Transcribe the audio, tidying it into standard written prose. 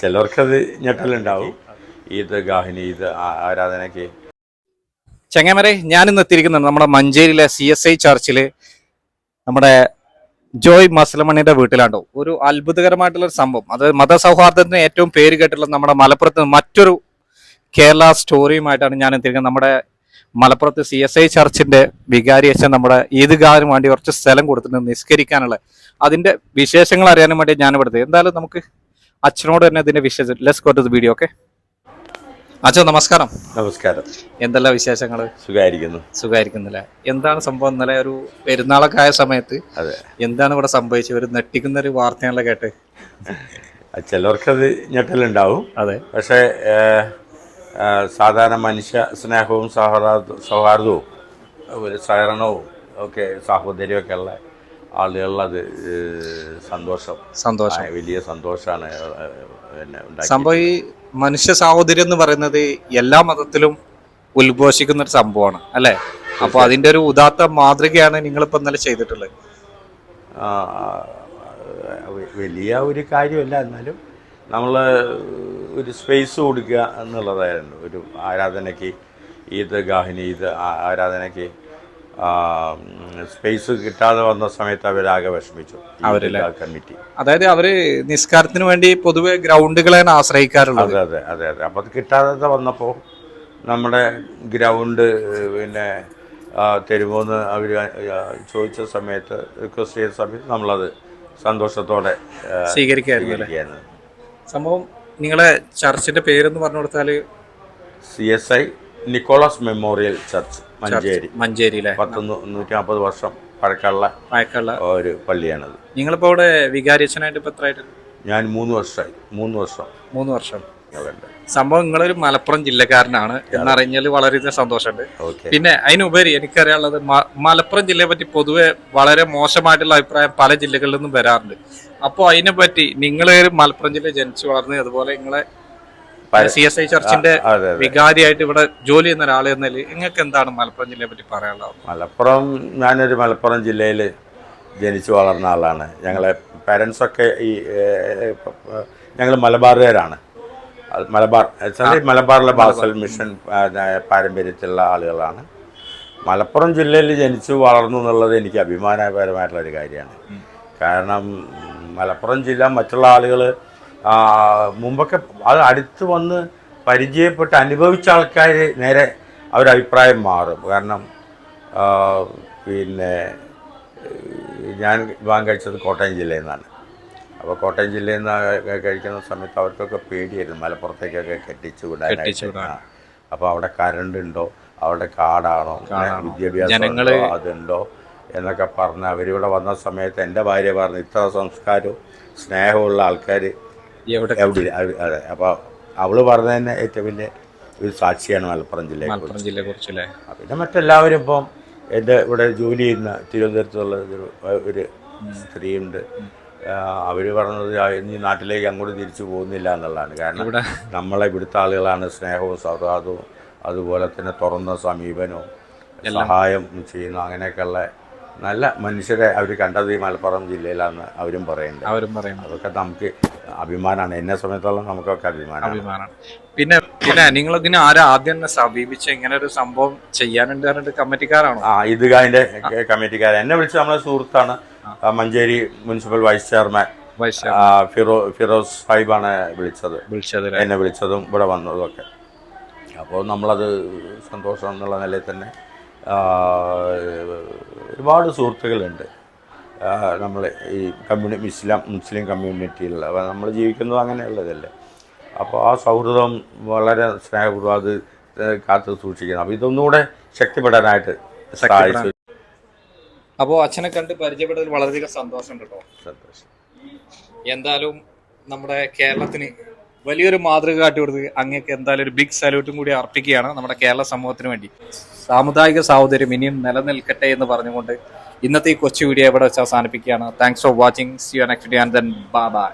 ചിലർക്കത് ഞെട്ടലുണ്ടാവും. ഈദ് ഗാഹിനി, ഈദ് ആരാധനയ്ക്ക്. ചെങ്ങമരെ ഞാനിന്ന് എത്തിയിരിക്കുന്നത് നമ്മുടെ മഞ്ചേരിയിലെ CSI ചർച്ചില് നമ്മുടെ ജോയ് മസ്ലമണിയുടെ വീട്ടിലാണ്ടോ. ഒരു അത്ഭുതകരമായിട്ടുള്ള ഒരു സംഭവം. അത് മതസൗഹാർദ്ദത്തിന് ഏറ്റവും പേര് കേട്ടുള്ള നമ്മുടെ മലപ്പുറത്ത് മറ്റൊരു കേരള സ്റ്റോറിയുമായിട്ടാണ് ഞാൻ എത്തിയിരിക്കുന്നത്. നമ്മുടെ മലപ്പുറത്ത് CSI ചർച്ചിന്റെ വികാരി അച്ഛൻ നമ്മുടെ ഈദ്ഗാഹിന് വേണ്ടി കുറച്ച് സ്ഥലം കൊടുത്തിട്ടുണ്ട് നിസ്കരിക്കാനുള്ള. അതിന്റെ വിശേഷങ്ങൾ അറിയാനും വേണ്ടി ഞാൻ ഇവിടുത്തെ. എന്തായാലും നമുക്ക് അച്ഛനോട് തന്നെ ഇതിന്റെ വിശേഷം. Let's go to the video. Okay അച്ഛോ, നമസ്കാരം. നമസ്കാരം. എന്തെല്ലാം വിശേഷങ്ങള്? സുഖമായിരിക്കുന്നില്ലേ? എന്താണ് സംഭവം? ഇന്നലെ ഒരു പെരുന്നാളൊക്കെ ആയ സമയത്ത് എന്താണ് ഇവിടെ സംഭവിച്ചത്? ഒരു നെട്ടിക്കുന്ന ഒരു വാർത്തയാണല്ലോ കേട്ട്. ചിലർക്കത് ഞെട്ടലുണ്ടാവും. അതെ. പക്ഷേ സാധാരണ മനുഷ്യ സ്നേഹവും സൗഹാർദ്ദവും ഒരു സഹകരണവും ഒക്കെ സാഹോദര്യമൊക്കെ ഉള്ള ആളുകളിലത് സന്തോഷം വലിയ സന്തോഷമാണ്. സംഭവം ഈ മനുഷ്യ സാഹോദര്യം എന്ന് പറയുന്നത് എല്ലാ മതത്തിലും ഉദ്ഘോഷിക്കുന്ന ഒരു സംഭവമാണ് അല്ലെ? അപ്പൊ അതിന്റെ ഒരു ഉദാത്ത മാതൃകയാണ് നിങ്ങളിപ്പോ ഇന്നലെ ചെയ്തിട്ടുള്ളത്. വലിയ ഒരു കാര്യമല്ല, എന്നാലും നമ്മൾ ഒരു സ്പേസ് കൊടുക്കുക എന്നുള്ളതായിരുന്നു. ഒരു ആരാധനയ്ക്ക്, ഈദ് ഗാഹിനി, ഈദ് ആരാധനയ്ക്ക് സ്പേസ് കിട്ടാതെ വന്ന സമയത്ത് അവരാകെ വിഷമിച്ചു കമ്മിറ്റി. അതായത് അവര് നിസ്കാരത്തിന് വേണ്ടി പൊതുവെ ഗ്രൗണ്ടുകളെയാണ് ആശ്രയിക്കാറുള്ളത്. അതെ അതെ അതെ അതെ. അപ്പോൾ അത് കിട്ടാതെ വന്നപ്പോൾ നമ്മുടെ ഗ്രൗണ്ട് പിന്നെ തരുമോന്ന് അവർ ചോദിച്ച സമയത്ത്, റിക്വസ്റ്റ് ചെയ്ത സമയത്ത് നമ്മളത് സന്തോഷത്തോടെ സ്വീകരിക്കുകയായിരുന്നു. സംഭവം നിങ്ങളെ ചർച്ചിന്റെ പേരെന്ന് പറഞ്ഞു കൊടുത്താല് CSI നിക്കോളാസ് മെമ്മോറിയൽ ചർച്ച്, മഞ്ചേരിയിലെ 150 വർഷം പഴക്കമുള്ള ഒരു പള്ളിയാണത്. നിങ്ങളിപ്പോ ഇവിടെ വികാരിയച്ഛനായിട്ട് ഇപ്പൊ എത്രയായിട്ട്? ഞാൻ 3 വർഷം. സംഭവം നിങ്ങളൊരു മലപ്പുറം ജില്ലക്കാരനാണ് എന്നറിഞ്ഞാൽ വളരെയധികം സന്തോഷമുണ്ട്. പിന്നെ അതിനുപരി എനിക്കറിയാനുള്ളത്, മലപ്പുറം ജില്ലയെ പറ്റി പൊതുവെ വളരെ മോശമായിട്ടുള്ള അഭിപ്രായം പല ജില്ലകളിൽ നിന്നും വരാറുണ്ട്. അപ്പോൾ അതിനെ പറ്റി നിങ്ങൾ മലപ്പുറം ജില്ലയിൽ ജനിച്ചു വളർന്ന്, അതുപോലെ നിങ്ങളെ CSI ചർച്ചിന്റെ വികാരിയായിട്ട് ഇവിടെ ജോലി ചെയ്യുന്ന ഒരാൾ എന്നതിൽ നിങ്ങൾക്ക് എന്താണ് മലപ്പുറം ജില്ലയെ പറ്റി പറയാനുള്ളത്? ഞാനൊരു മലപ്പുറം ജില്ലയിൽ ജനിച്ചു വളർന്ന ആളാണ്. ഞങ്ങളെ പാരൻസൊക്കെ ഞങ്ങൾ മലബാറുകാരാണ്. മലബാറിലെ ബാസൽ മിഷൻ പാരമ്പര്യത്തിലുള്ള ആളുകളാണ്. മലപ്പുറം ജില്ലയിൽ ജനിച്ചു വളർന്നു എന്നുള്ളത് എനിക്ക് അഭിമാനപരമായിട്ടുള്ളൊരു കാര്യമാണ്. കാരണം മലപ്പുറം ജില്ല മറ്റുള്ള ആളുകൾ മുമ്പൊക്കെ അത് അടുത്ത് വന്ന് പരിചയപ്പെട്ട് അനുഭവിച്ച ആൾക്കാർ നേരെ അവരഭിപ്രായം മാറും. കാരണം പിന്നെ ഞാൻ വിവാഹം കഴിച്ചത് കോട്ടയം ജില്ലയിൽ നിന്നാണ്. അപ്പോൾ കോട്ടയം ജില്ലയിൽ നിന്ന് കഴിക്കുന്ന സമയത്ത് അവർക്കൊക്കെ പേടിയായിരുന്നു മലപ്പുറത്തേക്കൊക്കെ കെട്ടിച്ചു വിടാനായിട്ട്. അപ്പോൾ അവിടെ കറണ്ട് ഉണ്ടോ, അവിടെ കാടാണോ, വിദ്യാഭ്യാസം അതുണ്ടോ എന്നൊക്കെ പറഞ്ഞ് അവരിവിടെ വന്ന സമയത്ത് എൻ്റെ ഭാര്യ പറഞ്ഞു, ഇത്ര സംസ്കാരവും സ്നേഹമുള്ള ആൾക്കാർ എവിടെ? അതെ. അപ്പോൾ അവള് പറഞ്ഞതന്നെ ഏറ്റവും വലിയ ഒരു സാക്ഷിയാണ് മലപ്പുറം ജില്ലയെക്കുറിച്ച്. പിന്നെ മറ്റെല്ലാവരും ഇപ്പം എൻ്റെ ഇവിടെ ജോലി ചെയ്യുന്ന തിരുവനന്തപുരത്തുള്ള ഒരു സ്ത്രീയുണ്ട്. അവർ പറഞ്ഞത് ഇനി നാട്ടിലേക്ക് അങ്ങോട്ട് തിരിച്ചു പോകുന്നില്ല എന്നുള്ളതാണ്. കാരണം നമ്മളെ ഇവിടുത്തെ ആളുകളാണ് സ്നേഹവും സൗഹാർദ്ദവും അതുപോലെ തന്നെ തുറന്ന സമീപനവും സഹായം ചെയ്യുന്നു, അങ്ങനെയൊക്കെയുള്ള നല്ല മനുഷ്യരെ അവർ കണ്ടത് ഈ മലപ്പുറം ജില്ലയിലാണെന്ന് അവരും പറയുന്നുണ്ട്. അതൊക്കെ നമുക്ക് അഭിമാനമാണ്. എന്നെ സംബന്ധിച്ചോളം നമുക്കൊക്കെ അഭിമാനമാണ്. പിന്നെ നിങ്ങൾ ഇതിനെ ആരാ ആദ്യം സമീപിച്ച് ഇങ്ങനെ ഒരു സംഭവം ചെയ്യാനുണ്ട് പറഞ്ഞിട്ട് കമ്മിറ്റിക്കാരാണോ? ഈദ്ഗാഹിന്റെ കമ്മിറ്റിക്കാരൻ എന്നെ വിളിച്ച്, നമ്മളെ സുഹൃത്താണ്, Manjeri municipal vice chairman Firoz സാഹിബാണ് വിളിച്ചത്, എന്നെ വിളിച്ചതും ഇവിടെ വന്നതും ഒക്കെ. അപ്പോൾ നമ്മളത് സന്തോഷം എന്നുള്ള നിലയിൽ തന്നെ ഒരുപാട് സുഹൃത്തുക്കളുണ്ട് നമ്മൾ ഈ മുസ്ലിം കമ്മ്യൂണിറ്റിയിലുള്ള. നമ്മൾ ജീവിക്കുന്നത് അങ്ങനെയുള്ളതല്ലേ. അപ്പോൾ ആ സൗഹൃദം വളരെ സ്നേഹപൂർവ്വം അത് കാത്തു സൂക്ഷിക്കണം. അപ്പോൾ ഇതൊന്നുകൂടെ ശക്തിപ്പെടാനായിട്ട് സഹായിച്ചു. അപ്പോൾ അച്ഛനെ കണ്ട് പരിചയപ്പെട്ടതിൽ വളരെയധികം സന്തോഷം കേട്ടോ. എന്തായാലും നമ്മുടെ കേരളത്തിന് വലിയൊരു മാതൃക കാട്ടിക്കൊടുത്ത് അങ്ങേക്ക് എന്തായാലും ഒരു ബിഗ് സല്യൂട്ടും കൂടി അർപ്പിക്കുകയാണ് നമ്മുടെ കേരള സമൂഹത്തിന് വേണ്ടി. സാമുദായിക സാഹോദര്യം ഇനിയും നിലനിൽക്കട്ടെ എന്ന് പറഞ്ഞുകൊണ്ട് ഇന്നത്തെ ഈ കൊച്ചു വീഡിയോ ഇവിടെ വെച്ച് അവസാനിപ്പിക്കുകയാണ്. Thanks for watching. See you next video and then bye by.